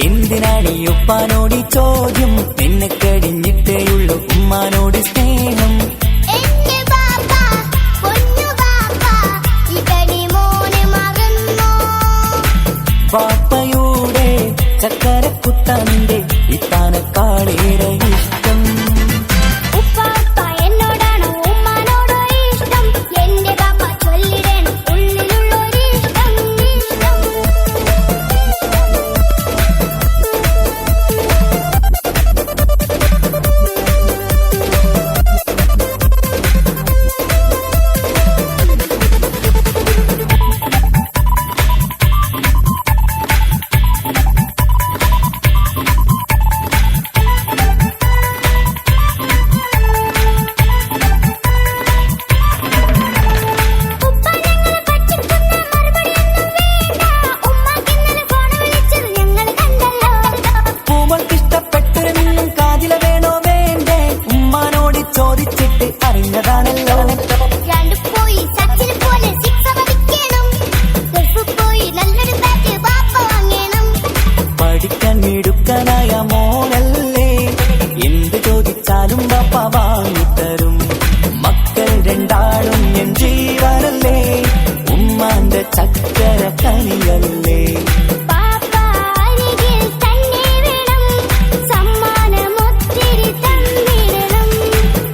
എന്തിനാണ് ഈ ഉപ്പാനോട് ഈ ചോദ്യം? നിന്നെ കഴിഞ്ഞിട്ടേയുള്ളൂ ഉമ്മാനോട് സ്നേഹം. പാപ്പയുടെ ചക്കരക്കുട്ടന്റെ ഇത്താനക്കാളേറെ ഇഷ്ടം. മിടുക്കനായ മോനല്ലേ, എന്ത് ചോദിച്ചാലും പപ്പ വാങ്ങിത്തരും. മക്കൾ രണ്ടാളും എൻ ജീവനല്ലേ, ഉമ്മാന്റെ ചക്കര കനിയല്ലേ.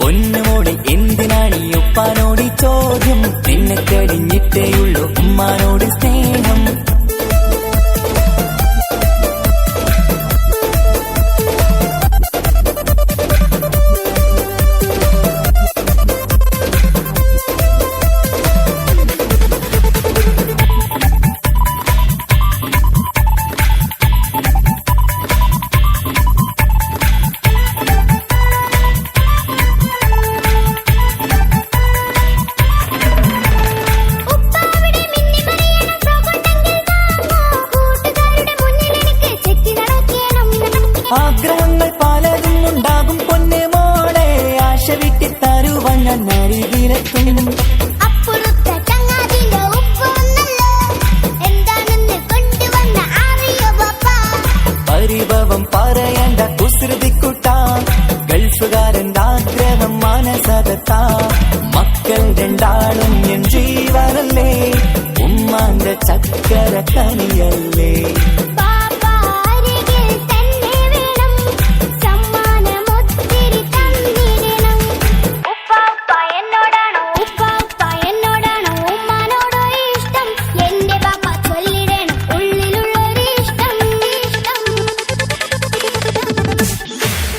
പൊന്നുമോളെ എന്തിനാണ് ഈ ഉപ്പാനോട് ചോദ്യം? നിന്നെ കഴിഞ്ഞിട്ടേയുള്ളൂ ഉമ്മാനോട് സ്നേഹം. ആഗ്രഹങ്ങൾ പലതും ഉണ്ടാകും പൊന്നെ മോളെ, ആശ വിട്ടി തരുവാൻ ഞാൻ അരികിലെത്തും. പരിഭവം പറയണ്ട കുസൃതിക്കുട്ട, ഗൾഫുകാരന്റെ ആഗ്രഹം മനസകത്താ. മക്കൾ രണ്ടാളും എൻ ജീവനല്ലേ, ഉമ്മാന്റെ ചക്കര കനിയല്ലേ.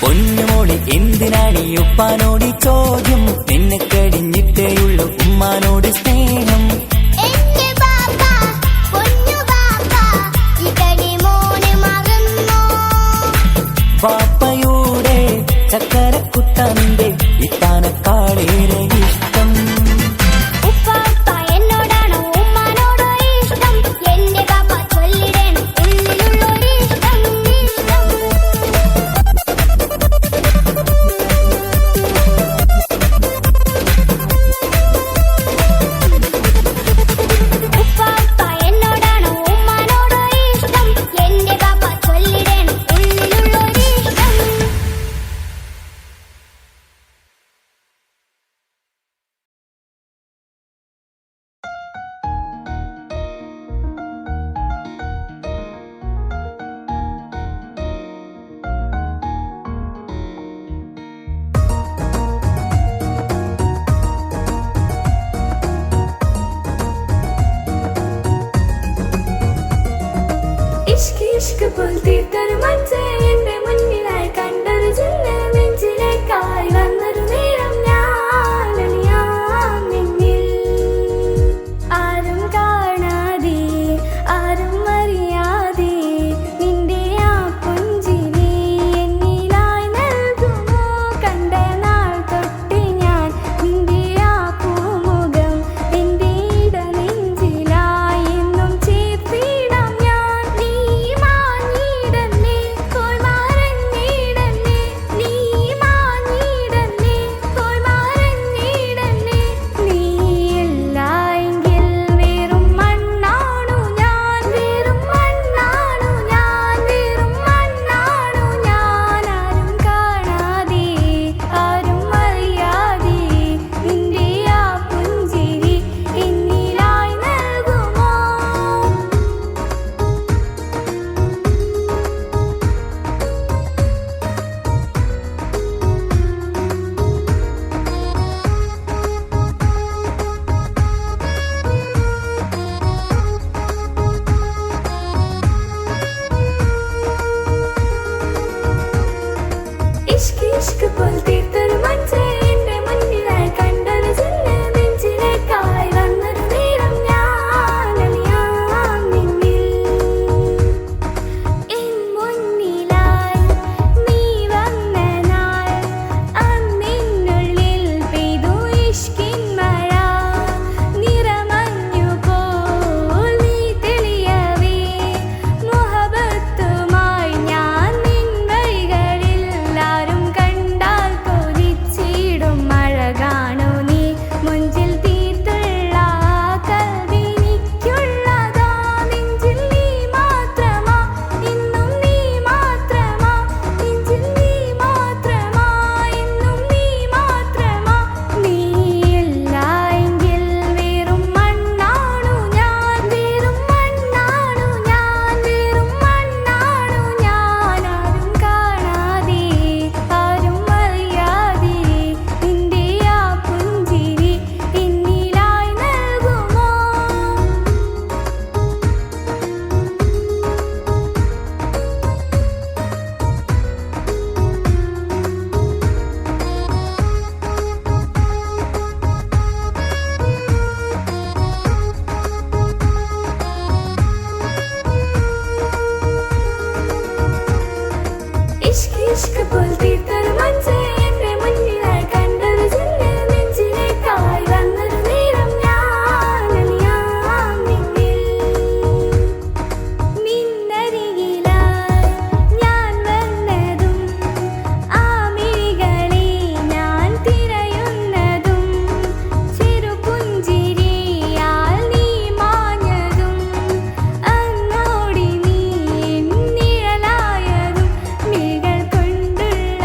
പൊന്നുമോളെ എന്തിനാണ് ഈ ഉപ്പാനോട് ചോദ്യം? നിന്നെ കഴിഞ്ഞിട്ടേയുള്ളൂ ഉമ്മാനോട് സ്നേഹം. പാപ്പയുടെ ചക്കരക്കുട്ടന്റെ ഇത്താനക്കാളേറെ ഇഷ്ടം. ഇഷ്ക് പുൽത്തീർത്തൊരു മഞ്ച എന്റെ മുന്നിലായി കണ്ടൊരു ജില്ല നെഞ്ചിലേക്കായി വന്നൊരു നേരം ഞാൻ നിന്നിൽ ആരും കാണാതെ ആരും അറിയാതെ നിന്റെ ആ പുഞ്ചിരി എന്നിലായി നൽകുമോ? കണ്ട നാൾ തൊട്ട് ഞാൻ നിന്റെ ആ പൂമുഖം എന്റെ ഇട നെഞ്ചിലായി എന്നും ചേർത്തിടാം ഞാൻ. നീ മാഞ്ഞിടന്നേ ഇഷ്ക് ഇഷ്ക് പോൽ തീർത്തൊരു മഞ്ചേ എന്റെ മുന്നിലായി കണ്ടൊരു ജില്ല് നെഞ്ചിലേക്കായി വന്നൊരു നേരം ഞാൻ അലിയാം നിന്നിൽ. എൻ മുന്നിലായി നീ വന്ന നാൾ അന്നിനുള്ളിൽ പെയ്തു ഇഷ്കിൻ മഴ. നിറമഞ്ഞു പോൽ നീ തെളിയവേ മുഹബത്തുമായി ഞാൻ നിൻ വഴികളിൽ. ആരും കണ്ടാൽ കൊതിച്ചിടും മഴ കാണൂ നീ മുഞ്ചിൽ തീർത്തുള്ള കൽവിനിക്കുള്ളതാ. നെഞ്ചിൽ നീ മാത്രമാ ഇന്നും നീ മാത്രമാ നെഞ്ചിൽ നീ മാത്രമാ ഇന്നും നീ മാത്രമാ. നീയില്ല എങ്കിൽ വെറും മണ്ണാണു ഞാൻ വെറും മണ്ണാണു ഞാൻ വെറും മണ്ണാണു ഞാൻ. ആരും കാണാതെ ആരും അറിയാതെ നിന്റെ ആ പുഞ്ചിരി എന്നിലായി നൽകുമോ? ഇഷ്ക് ഇഷ്ക് പോൽ തീർത്തൊരു മഞ്ചേ എന്റെ മുന്നിലായി കണ്ടൊരു ജില്ല് നെഞ്ചിലേക്കായി വന്നൊരു നേരം ഞാൻ അലിയാം നിന്നിൽ. നിന്നരികിലായി ഞാൻ വന്നതും ആ മിഴികളെ ഞാൻ തിരയുന്നതും ചെറുപുഞ്ചിരിയാൽ നീ മാഞ്ഞതും അന്നോടി നീ നിഴലായതും മിഴികൾ കൊണ്ടുള്ള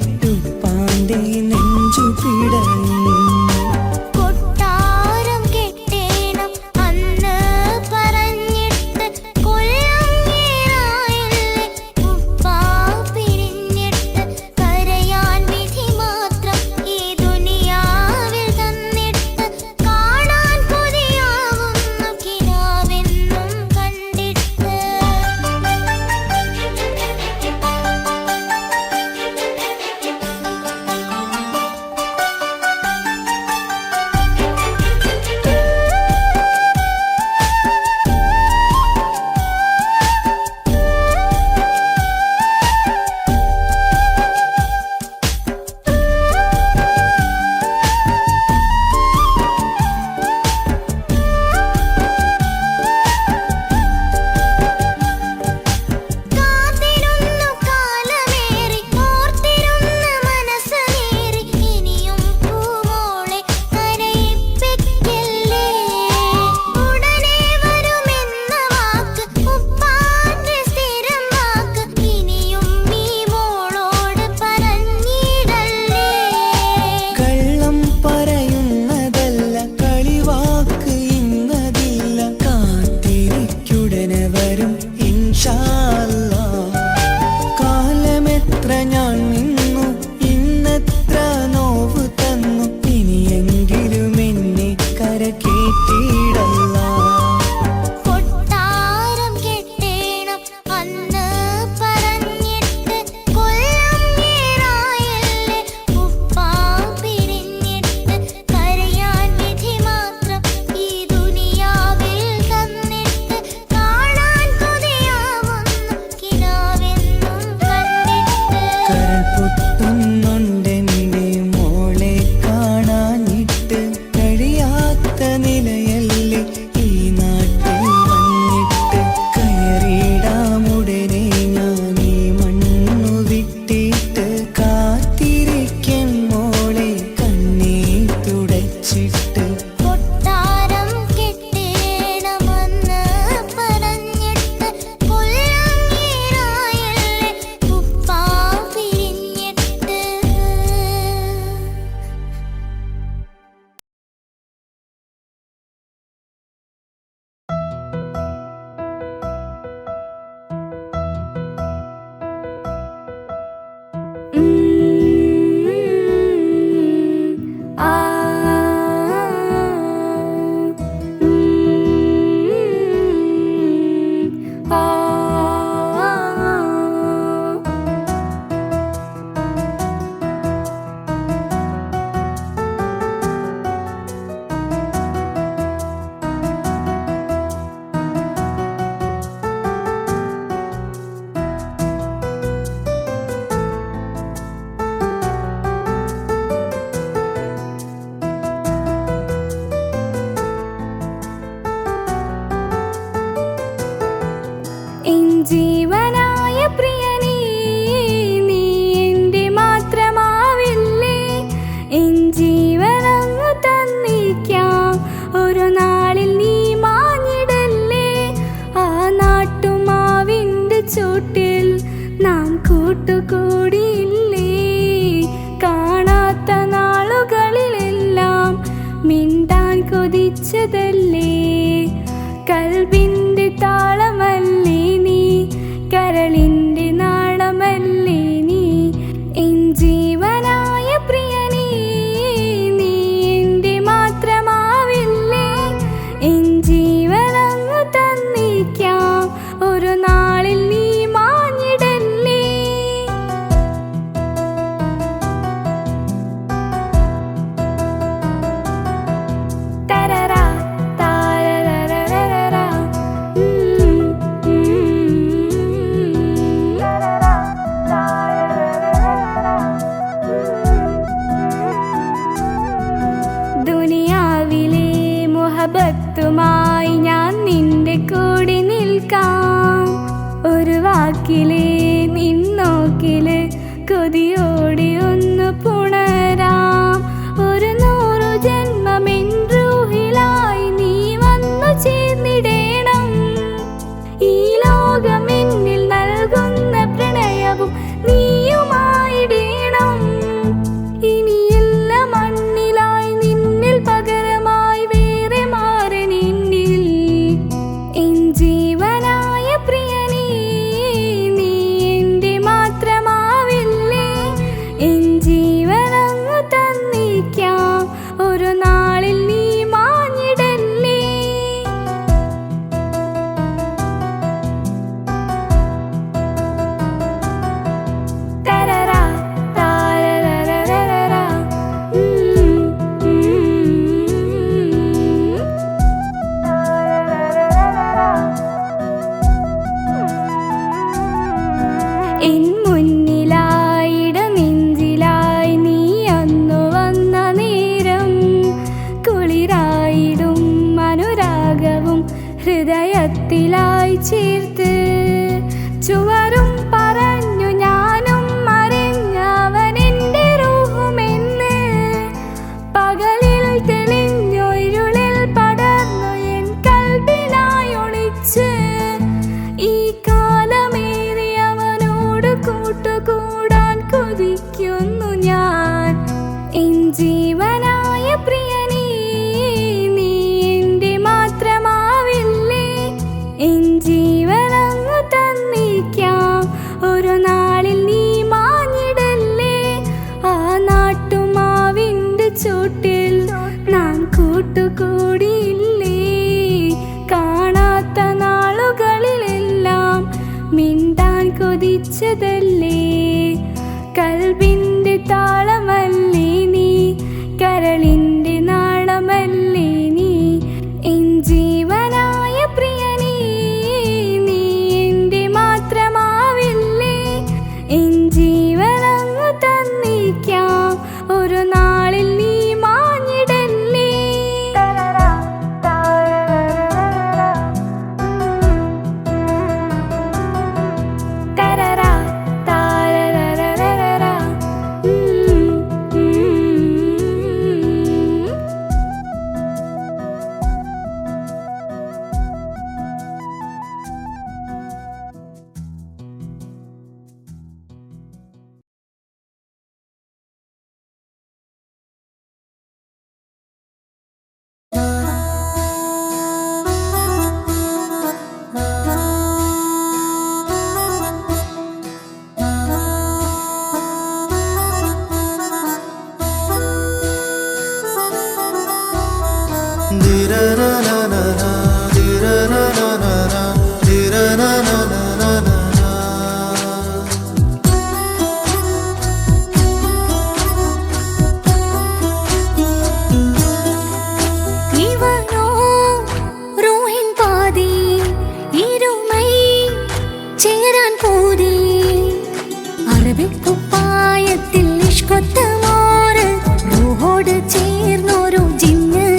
കേട്ടുപ്പാന്റെ നെഞ്ചു പിടഞ്ഞു. കൊട്ടാരം കെട്ടേണം അന്ന് പറഞ്ഞിട്ട് കൊല്ലങ്ങേറായില്ലേ ഉപ്പാ പിരിഞ്ഞിട്ട് കരയാൻ വിധി മാത്രം ഈ ദുനിയാവിൽ തന്നിട്ട് കാണാൻ കൊതിയാവുന്നു കിനാവെന്നും കണ്ടിട്ട്. കാത്തിരുന്നു കാലമേറി ഓർത്തിരുന്ന മനസ്സേറി ഇനിയും പൂമോളെ കരയിപ്പിക്കല്ലേ. ഉടനെ വരുമെന്ന വാക്ക് ഉപ്പാന്റെ സ്ഥിരം വാക്ക് ഇനിയും ഈ മോളോട് പറഞ്ഞിടല്ലേ. കള്ളം പറയുന്നതല്ല കളിവാക്ക് ഇന്നതില്ല കാത്തിരിക്കുടനെ വരും ഇൻഷാ അല്ലാഹ്. കാലമെത്ര ഞാൻ നിന്നു ഇന്നെത്ര നോവ് തന്നു ഇനിയെങ്കിലും എന്നെ കരകേറ്റിടല്ല. കൊട്ടാരം കെട്ടേണം അന്ന് പറഞ്ഞിട്ട് കൊല്ലങ്ങേറായില്ലേ ഉപ്പാ പിരിഞ്ഞിട്ട് കരയാൻ വിധി മാത്രം ഈ ദുനിയാവിൽ തന്നിട്ട് കാണാൻ കൊതിയാവുന്നു കിനാവെന്നും കണ്ടിട്ട്. കരൾ പൊട്ടുന്നുണ്ടെന്റെ മോളെ കാണാഞ്ഞിട്ട് കഴിയാത്ത നിലയല്ലേ ഈ നാട്ടിൽ വന്നിട്ട്. കയറിയിടാമുടനെ ഞാൻ ഈ മണ്ണു വിട്ടിട്ട് കാത്തിരിക്കും മോളെ കണ്ണീർ തുടച്ചിട്ട്. കൊട്ടാരം കെട്ടേണമെന്ന് പറഞ്ഞിട്ട് കൊല്ലങ്ങേറായില്ലേ ഉപ്പാ പിരിഞ്ഞിട്ട്. ആ ആ എൻ ജീവനായ പ്രിയനേ നീ എൻ്റെ മാത്രമാവില്ലേ. എൻ ജീവനങ്ങു തന്നിക്കാം ഒരു നാളിൽ നീ മാഞ്ഞിടല്ലേ. ആ നാട്ടുമാവിൻ്റെ ചോട്ടിൽ നാം കൂട്ടുകൂടിയില്ലേ. കാണാത്ത നാളുകളിലെല്ലാം മിണ്ടാൻ കൊതിച്ചതല്ലേ. കൽബിൻ്റെ താളമല്ലേ നീ കരളിൻ്റെ നാളമല്ലേ നീ. എൻ ജീവനായ പ്രിയനേ നീ എൻ്റെ മാത്രമാവില്ലേ. എൻ ജീവനങ്ങു തന്നിക്കാം ഒരു നാളിൽ നീ മാഞ്ഞിടല്ലേ. തരറാ താരരരരരരാ. ദുനിയാവിലെ മുഹബത്തുമായി ഞാൻ നിന്റെ കൂടെ നിൽക്കാം. ഒരു വാക്കിലെ നിന്നോക്കില് കൊതിയോടെ ഒന്ന് പുണരാം. ഒരു 100 ജന്മമെൻ റൂഹിലായി നീ വന്നു ചേർന്നിടേണം. ഈ ലോകമെന്നിൽ നൽകുന്ന പ്രണയവും നീയുമായിടേണം. ജീവനായ പ്രിയനേ, നീ എൻ്റെ മാത്രമാവില്ലേ? എൻ ജീവനങ്ങു തന്നിക്കാം, ഒരു നാളിൽ നീ മാഞ്ഞിടല്ലേ? ആ നാട്ടുമാവിൻ്റെ ചൂട്ടിൽ നാം കൂട്ടുകൂടിയില്ലേ? കാണാത്ത നാളുകളിലെല്ലാം മിണ്ടാൻ കൊതിച്ചതല്ലേ? കൽബിൻ്റെ താളമല്ലേ നീ, കരളിൻ്റെ നാളമല്ലേ നീ? എൻ ജീവനായ പ്രിയനേ, നീ എൻ്റെ മാത്രമാവില്ലേ? എൻ ജീവനങ്ങു തന്നിക്കാം, ഒരു നാളിൽ നീ മാഞ്ഞിടല്ലേ? തരറാ താരററററ. ഇവനോ റൂഹിൻ പാതി, ഇരുമൈ ചേരാൻ പൂതി. അറബിക്കുപ്പായത്തിൽ ഇഷ്കൊത്ത മോര്, റൂഹോട് ചേർന്നൊരു ജിന്ന്.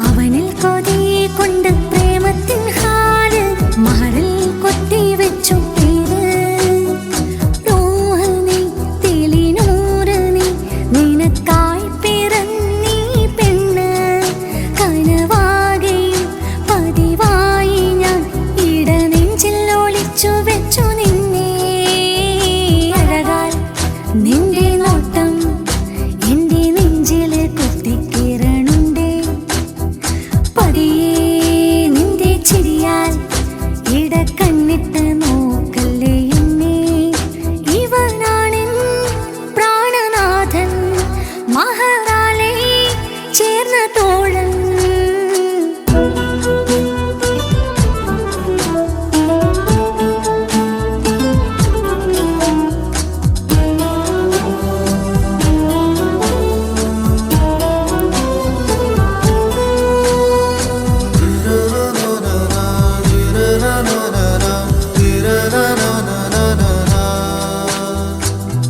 അവനിൽ കൊതി കൊണ്ട് പ്രേമത്തിൻ ഹാല്, മഹറിൽ കൊത്തി വെച്ചു പേര്. റൂഹ് നീ, തെളിനൂറ് നീ, നിനക്കായി പിറന്നീ പെണ്ണ്. കനവാകെയും പതിവായി ഞാൻ ഇടനെഞ്ചിൽ ഒളിച്ചു വെച്ചു നിന്നെ. അഴകാൽ നിന്റെ നോട്ടം എൻ്റെ നെഞ്ചില് കുത്തിക്കിരണുണ്ടേ. പതിയെ നിന്റെ ചിരിയാൽ ഇടക്കണ്ണിട്ട് നോക്കല്ലേ എന്നെ. ഇവനാണെൻ പ്രാണനാഥൻ, മഹറാലെ ചേർന്ന തോഴൻ.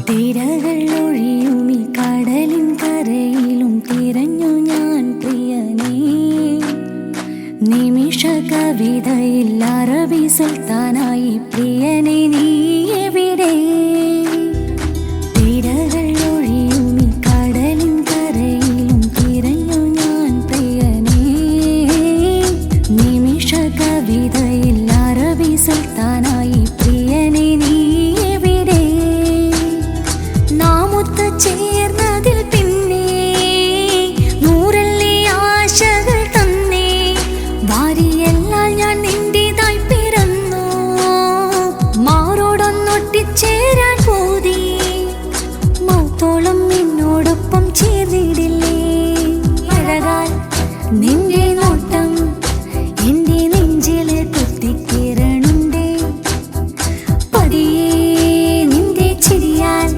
തിരകൾ ഒഴിയും ഈ കടലിൻ കരയിലും തിരഞ്ഞു ഞാൻ പ്രിയനേ. നിമിഷ കവിതയിൽ അറബി സുൽത്താനായി പ്രിയനേ നീ എവിടെ? തിരകൾ ഒഴിയും ഈ കടലിൻ കരയിലും തിരഞ്ഞു ഞാൻ പ്രിയനേ. നിമിഷ കവിതയിൽ അറബി സുൽത്താനായി പ്രിയനേ നീ എവിടെ? നാമൊത്ത് ചേർന്നതിൽ പിന്നെ നൂറല്ലേ ആശകൾ തന്നേ. വാരിയെല്ലാം ഞാൻ നിന്റേതായി പിറന്നു, മാറോടൊന്നൊട്ടിച്ചേരാൻ പൂതി. മൗത്തോളം നിന്നോടൊപ്പം ചേർന്നിടില്ലേ? അഴകാൽ നിന്റെ നോട്ടം എൻ്റെ നെഞ്ചില് കുത്തിക്കിരണുണ്ടേ. പതിയെ നിന്റെ ചിരിയാൽ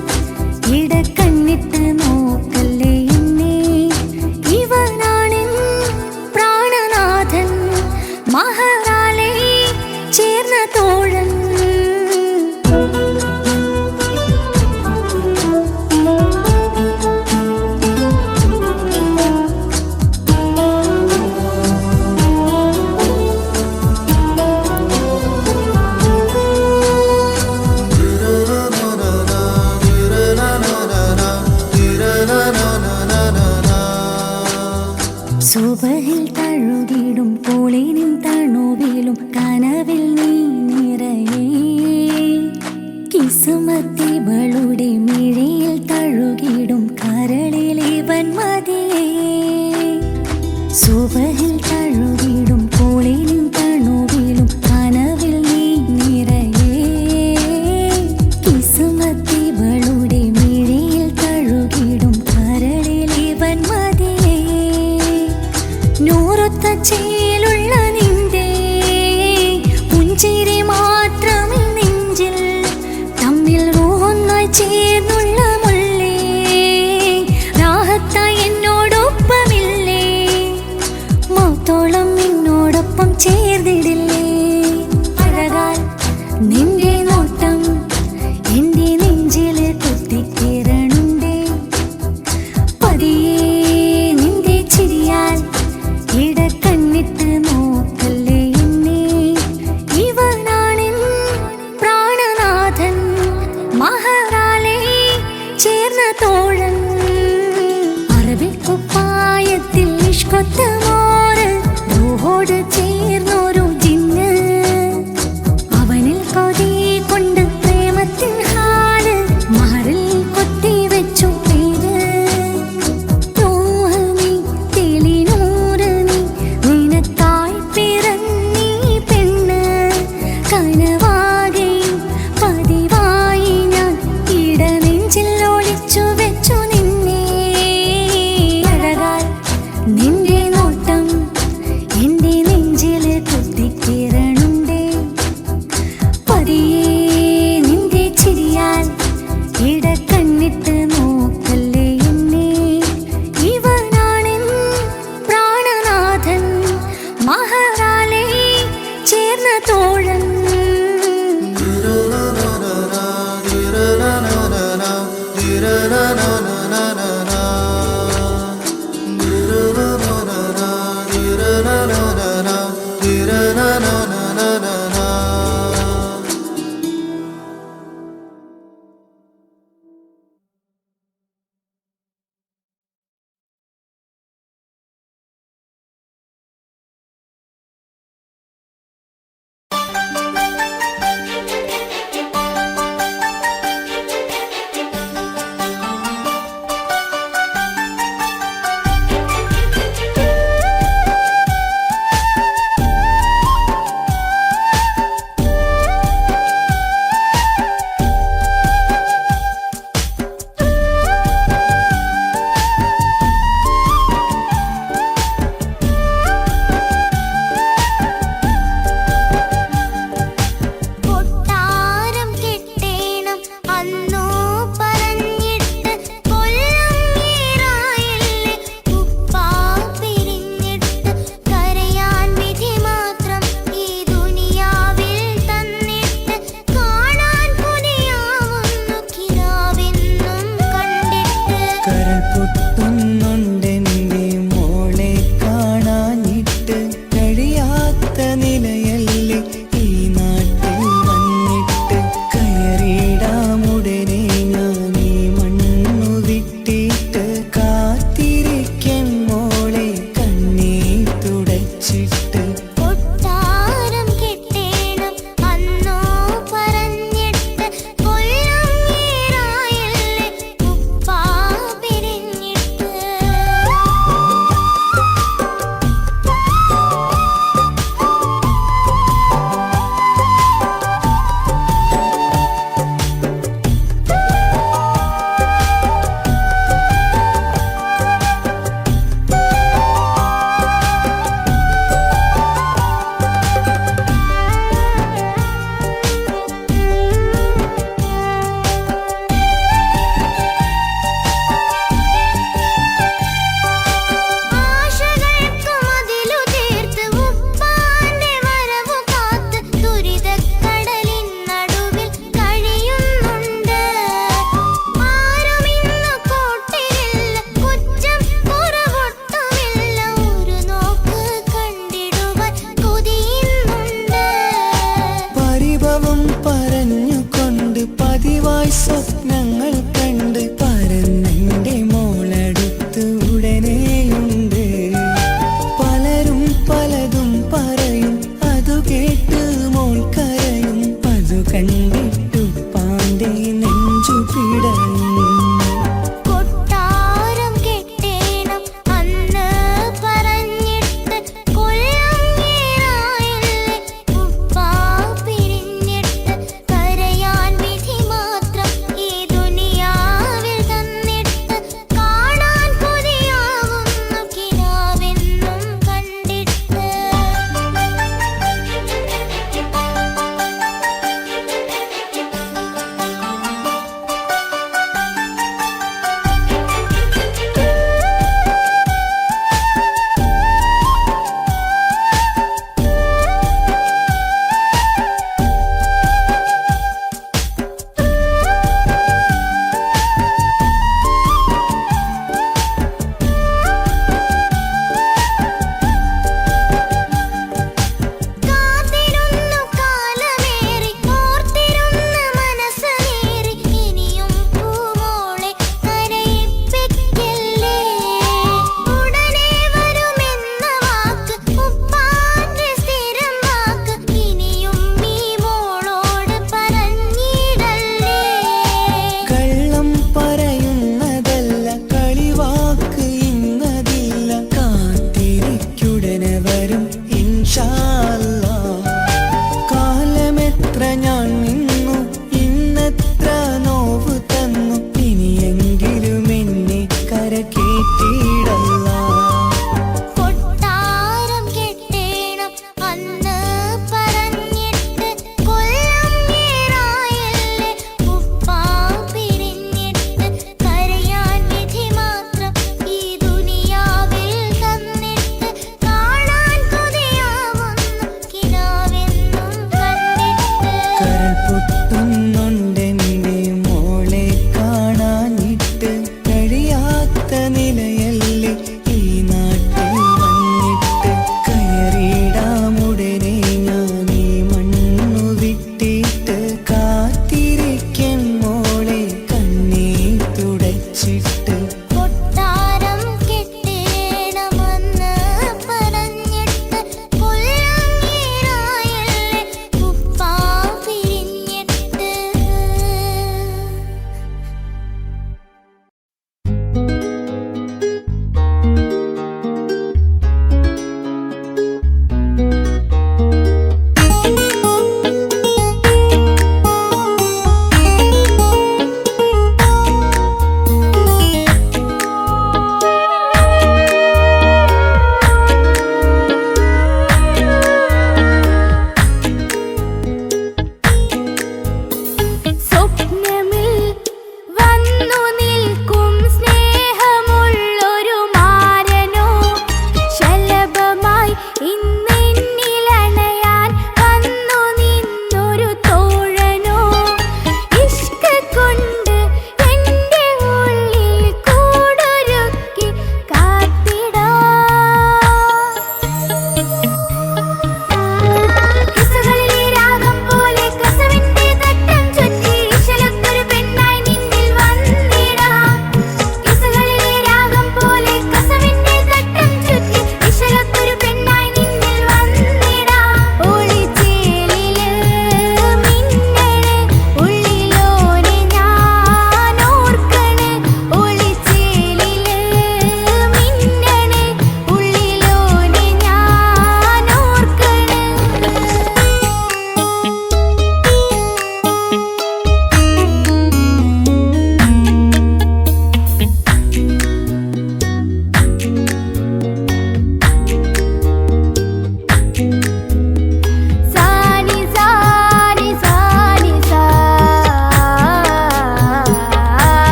ഇടക്കണ്ണിട്ട് നോക്കല്ലേ എന്നെ. ഇവനാണെൻ പ്രാണനാഥൻ, മഹറാലെ ചേർന്ന തോഴൻ. സുബഹിൽ തഴുകിടും കോളിനും തണുവിലും കനവിൽ നീ നിറയേ. കിസുമത്തിവളുടെ മിഴിയിൽ തഴുകിടും കരളെ വെൺമതിയേ സുബഹിൽ തഴുകിടും കോളിലും തണുവിലും കനവിൽ നീ നിറയേ കിസുമത്തിവളുടെ മിഴിയിൽ തഴുകിടും കരളിലെ വെൺമതിയേ നൂറൊത്ത ചേലുള്ള നിന്റെ പുഞ്ചിരി മാത്രമേ നെഞ്ചിൽ തമ്മിൽ റൂഹൊന്നായി ചേർന്നുള്ള മുള്ളേ രാഹത്തായി എന്നോടൊപ്പമില്ലേ മൗത്തോളം എന്നോടൊപ്പം ചേർന്നിടില്ലേ അഴകാൽ നിന്റെ നോട്ടം എന്റെ നെഞ്ചിൽ കുത്തിക്കേറണുണ്ടേ പതിയെ നിന്റെ ചിരിയാൽ ഇടക്കണ്ണിട്ട് നോക്കല്ലേ എന്നെ ഇവനാണെൻ പ്രാണനാഥൻ മഹറാലെ ചേർന്ന തോഴൻ അറബിക്കുപ്പായത്തിൽ ഇഷ്കൊത്ത മോര് റൂഹോട് ചേർന്നൊരു ജിന്ന് അവനിൽ കൊതി കൊണ്ട് പ്രേമത്തിൻ ഹാല് മഹറിൽ കൊത്തി വെച്ചു പേര് റൂഹ് നീ തെളിനൂറ് നീ നിനക്കായി പിറന്നീ പെണ്ണ് കനവാകെയും പതിവായി ഞാൻ ഇടനെഞ്ചിൽ ഒളിച്ചു വെച്ചു നിന്നെ അഴകാൽ നിന്റെ നോട്ടം എന്റെ നെഞ്ചിൽ കുത്തിക്കേറണുണ്ടേ പതിയെ നിന്റെ ചിരിയാൽ ഇടക്കണ്ണിട്ട് നോക്കല്ലേ എന്നെ ഇവനാണെൻ പ്രാണനാഥൻ മഹറാലെ ചേർന്ന തോഴൻ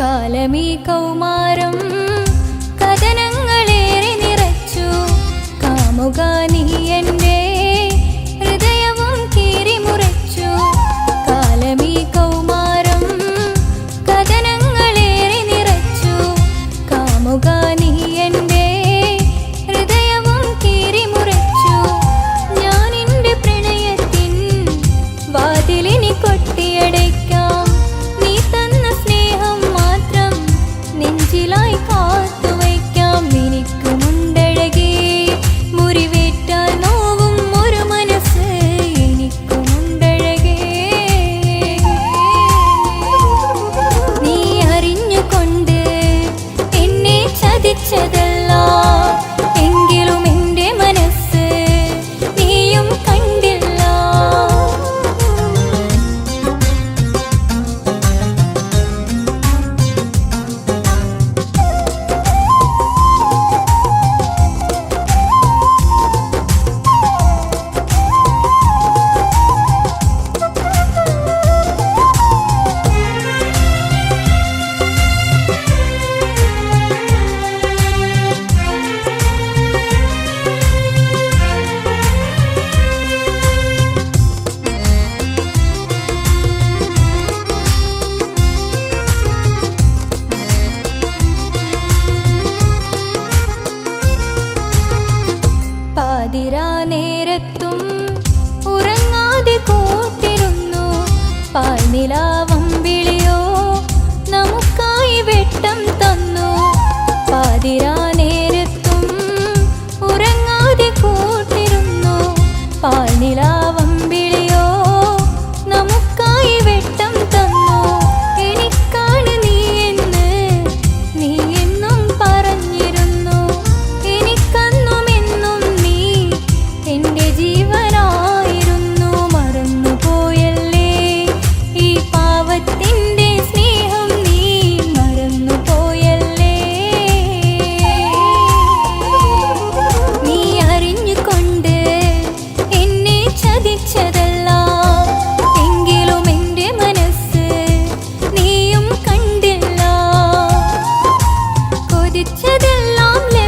കാലമീ കൗമാരം കഥനങ്ങളേറെ നിറച്ചു കാമുക നീ എൻ്റെ ഹൃദയവും കീറിമുറിച്ചു. കാലമീ കൗമാരം കഥനങ്ങളേറെ നിറച്ചു കാമുക നീ എൻ്റെ ഹൃദയവും കീറിമുറിച്ചു. ഞാൻ എൻ്റെ പ്രണയത്തിൻ വാതിലിനി കൊട്ടിയടയ്ക്കാം. നീ തന്ന സ്നേഹം മാത്രം നെഞ്ചിലായി കാത്തുവയ്ക്കാം. എനിക്കുമുണ്ടഴകേ മുറിവേറ്റാൽ നോവും ഒരു മനസ്സ്, എനിക്കുമുണ്ടഴകേ. നീ അറിഞ്ഞുകൊണ്ട് എന്നെ ചതിച്ചതല്ല,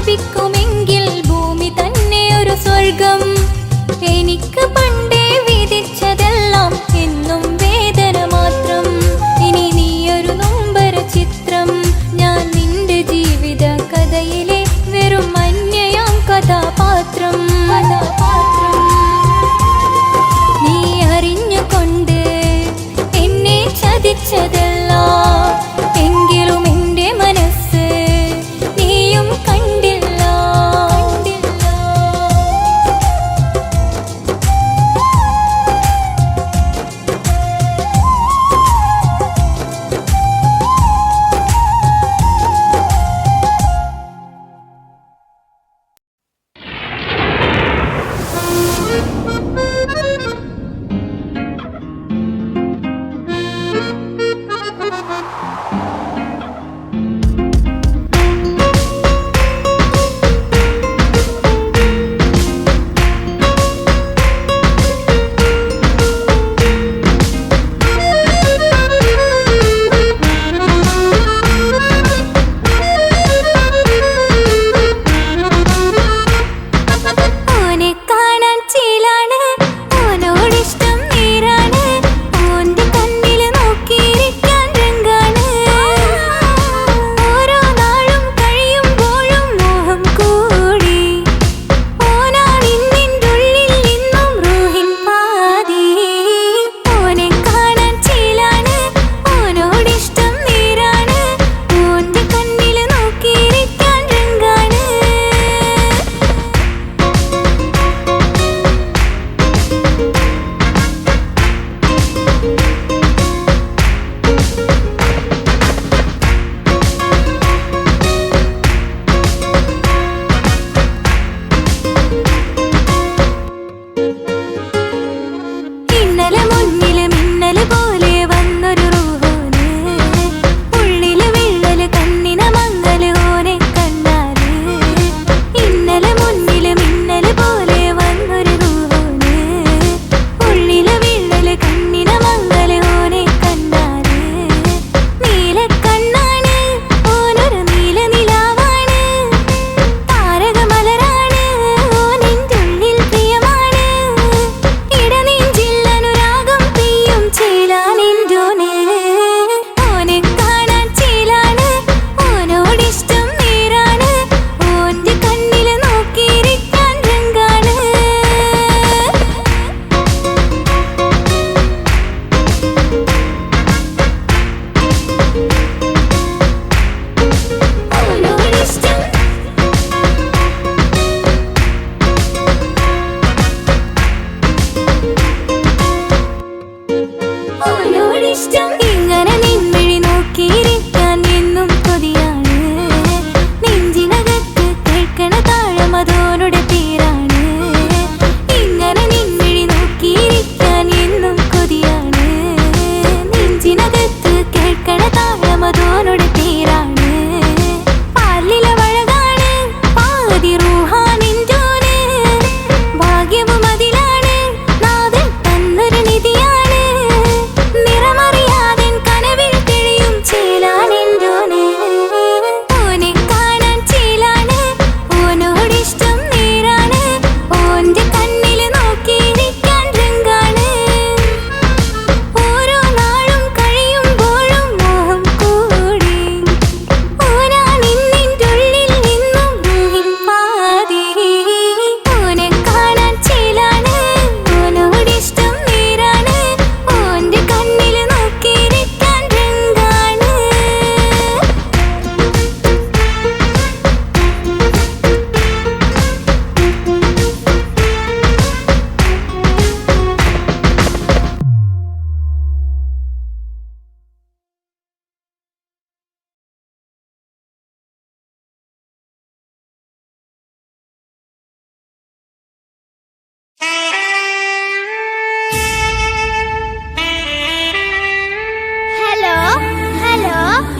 ലഭിക്കുമെങ്കിൽ ഭൂമി തന്നെ ഒരു സ്വർഗം. എനിക്ക് പണ്ടേ വിധിച്ചതെല്ലാം എന്നും വേദന മാത്രം. ഇനി നീയൊരു നൊമ്പര ചിത്രം, ഞാൻ നിന്റെ ജീവിത കഥയിലെ വെറും അന്യയാം കഥാപാത്രം. നീ അറിഞ്ഞുകൊണ്ട് എന്നെ ചതിച്ചതല്ല, എങ്കിലും എന്റെ മനസ്സ് നീയും കണ്ടില്ല.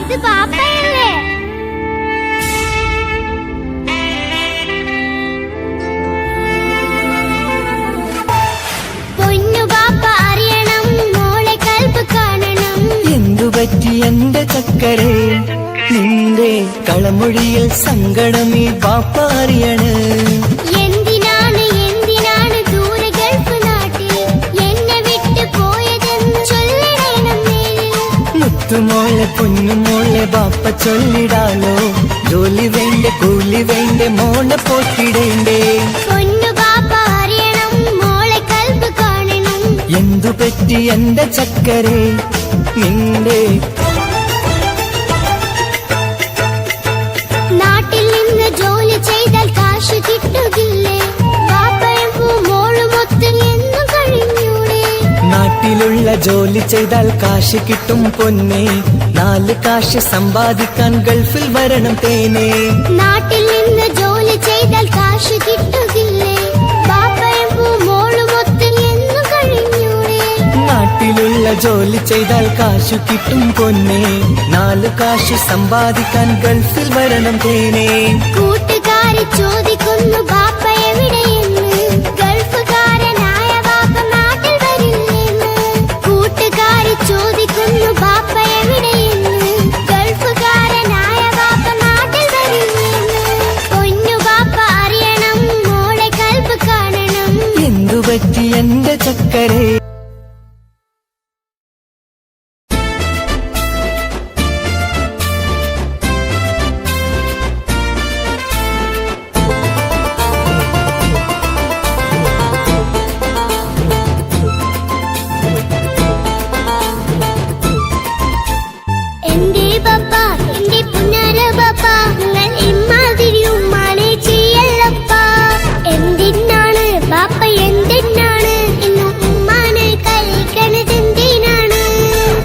ഇത് പാപ്പയല്ലേ? പൊന്നു പാപ്പ അറിയണം, മോളെ കൽപ്പ് കാണണം. എന്തു പറ്റി എന്റെ ചക്കരെ നിന്റെ കളമൊഴിയിൽ സങ്കടം ഈ ബാപ്പ അറിയണ്. എന്തിനാണ് എന്തിനാണ് ദൂരെ ഗൾഫ് നാട്ടിൽ എന്നെ വിട്ട് പോയതെന്ന് ചൊല്ലിടണം നേരിൽ. മുത്തുമോളെ പൊന്നുമോളെ ബാപ്പ ചൊല്ലിടാലോ. ജോലി വേണ്ടേ കൂലി വേണ്ടേ മോളെ പോറ്റിടേണ്ടേ. പൊന്നു ബാപ്പ അറിയണം മോളെ കൽബ് കാണണം. എന്തു പറ്റി എന്റെ ചക്കരെ നിന്റെ നാട്ടിൽ നിന്ന് ജോലി ചെയ്താൽ കാശ് കിട്ടുകില്ലേ? ബാപ്പയും മോളുമൊത്ത് എന്നും കഴിഞ്ഞൂടെ? നാട്ടിലുള്ള ജോലി ചെയ്താൽ കാശ് കിട്ടും പൊന്നെ. 4 കാശ് സമ്പാദിക്കാൻ ഗൾഫിൽ വരണം തേനെ. നാട്ടിൽ നിന്ന് ജോലി ചെയ്താൽ കാശ് കിട്ടുകില്ലേ? ബാപ്പയും മോളുമൊത്ത് എന്നും കഴിഞ്ഞൂടെ? നാട്ടിലുള്ള ജോലി ചെയ്താൽ കാശ് കിട്ടും പൊന്നെ. 4 കാശ് സമ്പാദിക്കാൻ ഗൾഫിൽ വരണം തേനെ. കൂട്ടുകാരി ചോദിക്കുന്നു ബാപ്പ എവിടെയെന്ന്. ഗൾഫുകാരനായ ബാപ്പ നാട്ടിൽ വരില്ലെന്ന്. കൂട്ടുകാരി ചോദിക്കുന്നു ബാപ്പ എവിടെയെന്ന്. ഗൾഫുകാരനായ ബാപ്പ നാട്ടിൽ വരില്ലെന്ന്. പൊന്നു ബാപ്പ അറിയണം മോളെ കൽബ് കാണണം. എന്തു പറ്റി എന്റെ ചക്കരെ എന്റെ ബാപ്പ എന്റെ പുന്നാര ബാപ്പ നിങ്ങൾ ഇമ്മാതിരി ഉമ്മാനെ ചെയ്യല്ലപ്പ. എന്തിനാണ് ബാപ്പ എന്തിനാണ് ഇന്നും ഉമ്മാനെ കഴിക്കണതെന്തിനാണ്?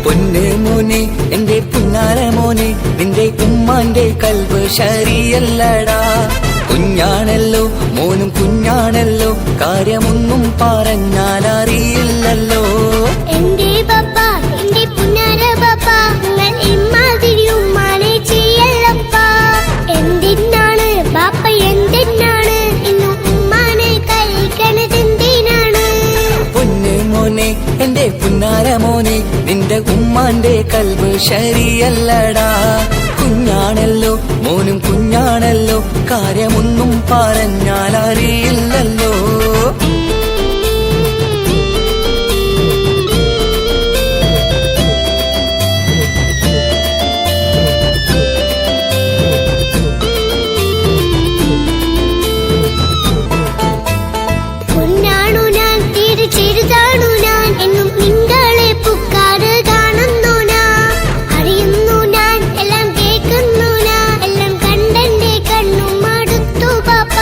പൊന്നെ മോനെ എന്റെ പുന്നാര മോനെ നിന്റെ ഉമ്മാന്റെ കൽബ് ശരിയല്ലടാ. കുഞ്ഞാണല്ലോ മോനും കുഞ്ഞാണല്ലോ കാര്യമൊന്നും പറഞ്ഞാൽ അറിയില്ലല്ലോ. എന്റെ ബാപ്പ എന്റെ പുന്നാര ബാപ്പ നിങ്ങൾ ഇമ്മാതിരി ഉമ്മാനെ ചെയ്യല്ലപ്പ. എന്തിനാണ് ബാപ്പ എന്തിനാണ് ഇന്നും ഉമ്മാനെ കഴിക്കണതെന്തിനാണ്? പൊന്നെ മോനെ എന്റെ പുന്നാര മോനെ നിന്റെ ഉമ്മാന്റെ കൽബ് ശരിയല്ലടാ. കുഞ്ഞാണല്ലോ മോനും കുഞ്ഞാണല്ലോ കാര്യമൊന്നും പറഞ്ഞാൽ അറിയില്ലല്ലോ. പൊന്നാണു ഞാൻ തിരിച്ചെഴുതാണു ഞാൻ എന്നും നിങ്ങളെ പുക്കാറ് കാണുന്നു ഞാൻ. അറിയുന്നു ഞാൻ എല്ലാം കേൾക്കുന്നു ഞാൻ എല്ലാം കണ്ടെന്റെ കണ്ണും മടുത്തു ബാപ്പ.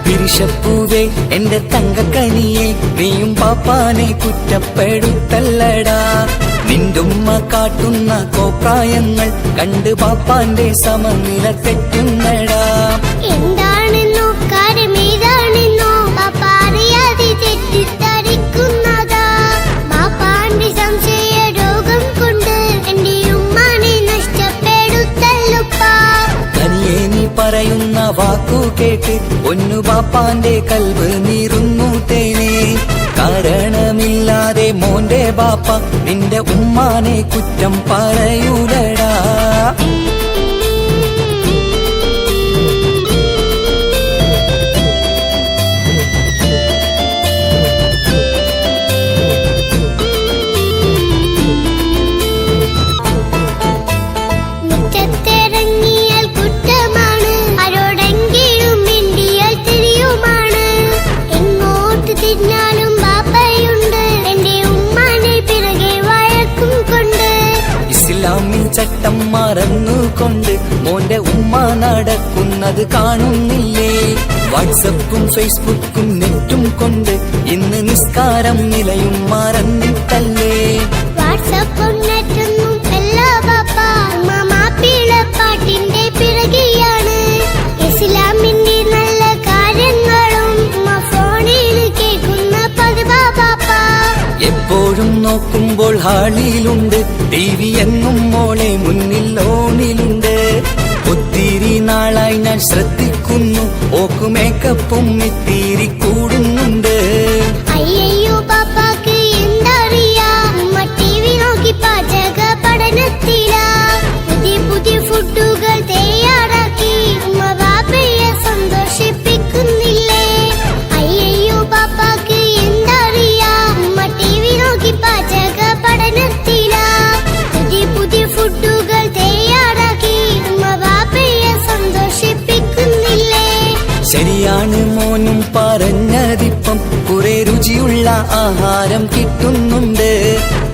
പിരിശപ്പൂവേ എന്റെ തങ്കക്കനിയെ നീയും പാപ്പാനെ കുറ്റപ്പെടുത്തല്ലടാ. നിന്റുമ്മ കാട്ടുന്ന കോപ്രായങ്ങൾ കണ്ട് പാപ്പാന്റെ സമനില തെറ്റുന്നടാ. എന്താണെന്നോ കാര്യമേതാണെന്നോ ബാപ്പ അറിയാതെ തെറ്റിദ്ധരിക്കുന്നതാ. ബാപ്പാന്റെ സംശയ രോഗം കൊണ്ട് എന്റെ ഉമ്മാനെ നഷ്ടപ്പെടുത്തല്ലുപ്പാ. കനിയെ നീ പറയുന്ന വാക്കു കേട്ട് പൊന്നു പാപ്പാന്റെ കൽവ് നീറുന്നു തേനെ. കാരണമില്ലാതെ മോന്റെ ബാപ്പ നിന്റെ ഉമ്മാനെ കുറ്റം പറയൂലടാ. മുറ്റത്തിറങ്ങിയാൽ കുറ്റമാണ്, ആരോടെങ്കിലും മിണ്ടിയാൽ തിരിയുമാണ്. എങ്ങോട്ട് തിരിഞ്ഞാലും ബാപ്പയുണ്ട് എന്റെ ഉമ്മാനെ പിറകെ വഴക്കും കൊണ്ട്. ഇസ്ലാമിൽ ചട്ടം മറന്നുകൊണ്ട് മോന്റെ ഉമ്മ നടക്കുന്നത് കാണുന്നില്ലേ. വാട്സപ്പും ഫേസ്ബുക്കും നെറ്റും കൊണ്ട് ഇന്ന് നിസ്കാരം നിലയും മറന്നിട്ടല്ലേ. വാട്സപ്പും നെറ്റൊന്നും അല്ല ബാപ്പ, മാപ്പിളപ്പാട്ടിന്റെ പിറകെയാണ്. ഇസ്ലാമിന്റെ നല്ല കാര്യങ്ങളും ഫോണിൽ കേൾക്കുന്ന പതിവാ ബാപ്പ. എപ്പോഴും നോക്കുമ്പോൾ ഹാളിയിലുണ്ട് TV എന്നും മോളെ മുന്നിൽ ഓണിലുണ്ട്. ഒത്തിരി നാളായി ഞാൻ ശ്രദ്ധിക്കുന്നു ഓക്ക് മേക്കപ്പും ഇത്തിരി കൂടുന്നുണ്ട്. അയ്യോ പാപ്പാക്ക് എന്തറിയാ, TV നോക്കി പാചക പഠനത്തിലാ. പുതിയ പുതിയ ഫുഡുകൾ തയ്യാറാ ശരിയാണ് മോനും പറഞ്ഞതിപ്പം കുറെ രുചിയുള്ള ആഹാരം കിട്ടുന്നുണ്ട്.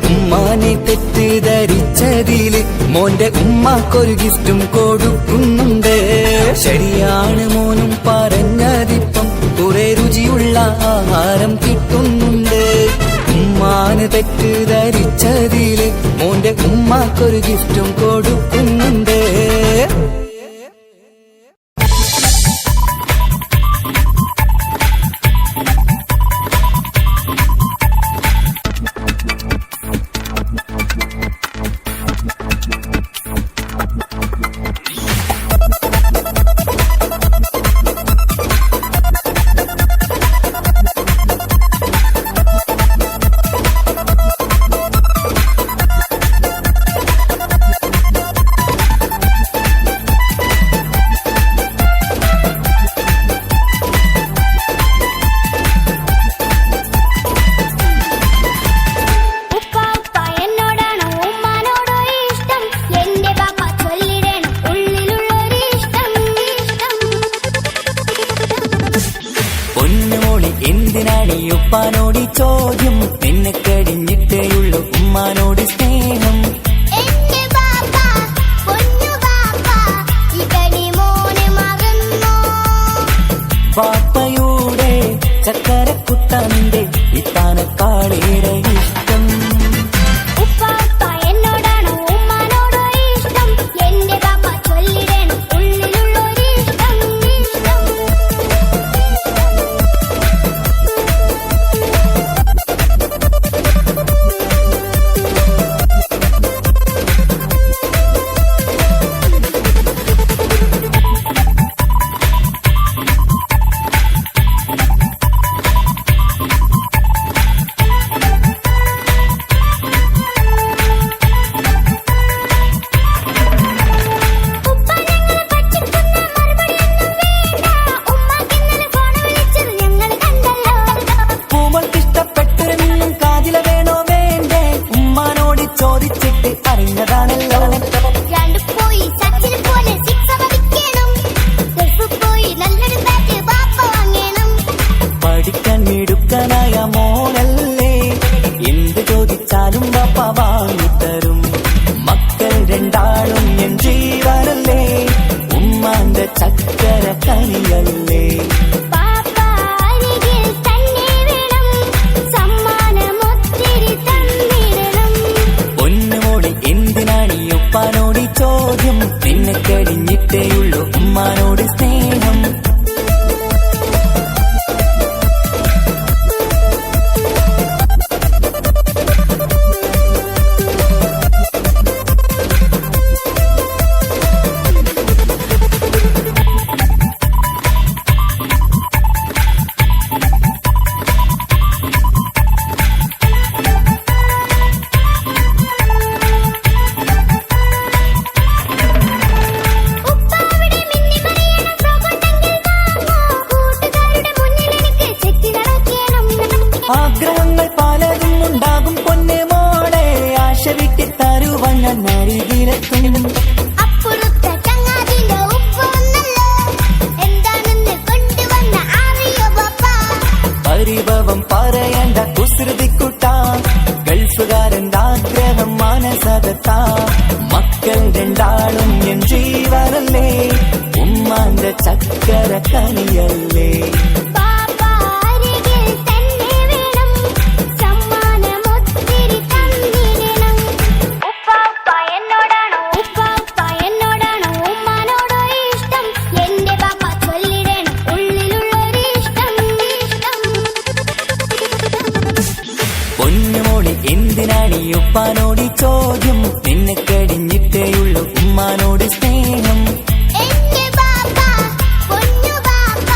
ഉമ്മാനെ തെറ്റിദ്ധരിച്ചതില് മോന്റെ ഉമ്മാക്കൊരു ഗിഫ്റ്റും കൊടുക്കുന്നുണ്ട്. ശരിയാണ് മോനും പറഞ്ഞതിപ്പം കുറെ രുചിയുള്ള ആഹാരം കിട്ടുന്നുണ്ട്. ഉമ്മാന് തെറ്റിദ്ധരിച്ചതില് മോന്റെ ഉമ്മാക്കൊരു ഗിഫ്റ്റും കൊടുക്കുന്നുണ്ട്. എന്തിനാണ് ഉപ്പാനോട് ചോദ്യം? നിന്നെ കഴിഞ്ഞിട്ടേയുള്ളൂ ഉമ്മാനോട് സ്നേഹം. പാപ്പയുടെ ചക്കരക്കുട്ടന്റെ ഇത്താനക്കാളേറെ ഇഷ്ടം. പഠിക്കാൻ മിടുക്കനായ മോനല്ലേ, എന്ത് ചോദിച്ചാലും പപ്പ വാങ്ങിത്തരും. മക്കൾ രണ്ടാളും എൻ ജീവനല്ലേ, ഉമ്മാന്റെ ചക്കര കനിയല്ലേ. പൊന്നുമോളി എന്തിനാണ് ഉപ്പാനോട് ചോദ്യം? നിന്നെ കഴിഞ്ഞിട്ടേയുള്ളൂ ഉമ്മാനോട് സ്നേഹം. ആഗ്രഹങ്ങൾ പലതും ഉണ്ടാകും പൊന്നെ മോളെ, ആശ വിട്ടി തരുവാൻ ഞാൻ അരികിലെത്തും. പരിഭവം പറയണ്ട കുസൃതിക്കുട്ട, ഗൾഫുകാരന്റെ ആഗ്രഹം മനസകത്ത. മക്കൾ രണ്ടാളും എൻ ജീവനല്ലേ, ഉമ്മാന്റെ ചക്കര കനിയല്ലേ. പൊന്നുമോളി എന്തിനാണ് ഉപ്പാനോട് ചോദ്യം? നിന്നെ കഴിഞ്ഞിട്ടേയുള്ളൂ ഉമ്മാനോട് സ്നേഹം. എന്റെ ബാപ്പ പൊന്നു ബാപ്പ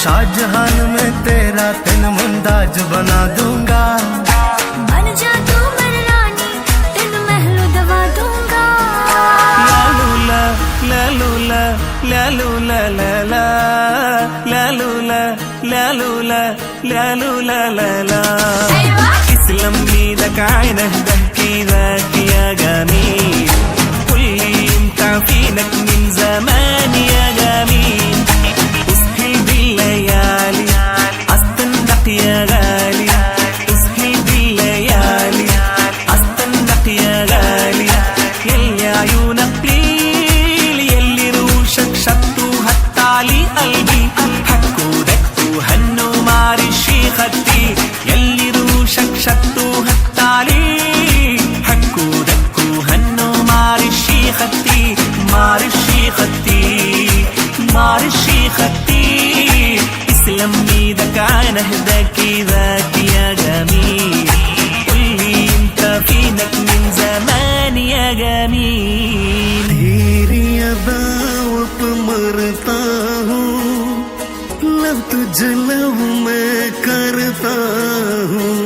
शाहजहान में तेरा तेन मुमताज बना दूंगा बन जा तू मेरी रानी तेन महल दवा दूंगा लालूला लालूला लालूला लाला लालूला लालूला लालूला लाला اسلم ايدك عين اهدك ذاك يا جميل قل لي يمتع فينك من زمان يا جميل اسهل بالليالي استنقق يا غالي اسهل بالليالي استنقق يا غالي يلي عيونك ليل يلي روشك شطوا هتعلي قلبي حكوا دكوا هنوا معرشي خدي يلي روشك شطوا هتعلي حكوا دكوا هنوا معرشي خدي معرشي خدي معرشي خدي اسلم ايدك عين اهداك ذاك يا جميل قل لي انت فينك من زمان يا جميل तेरी अदाओं पे मरता हूँ लव तुझे लव मैं करता हूँ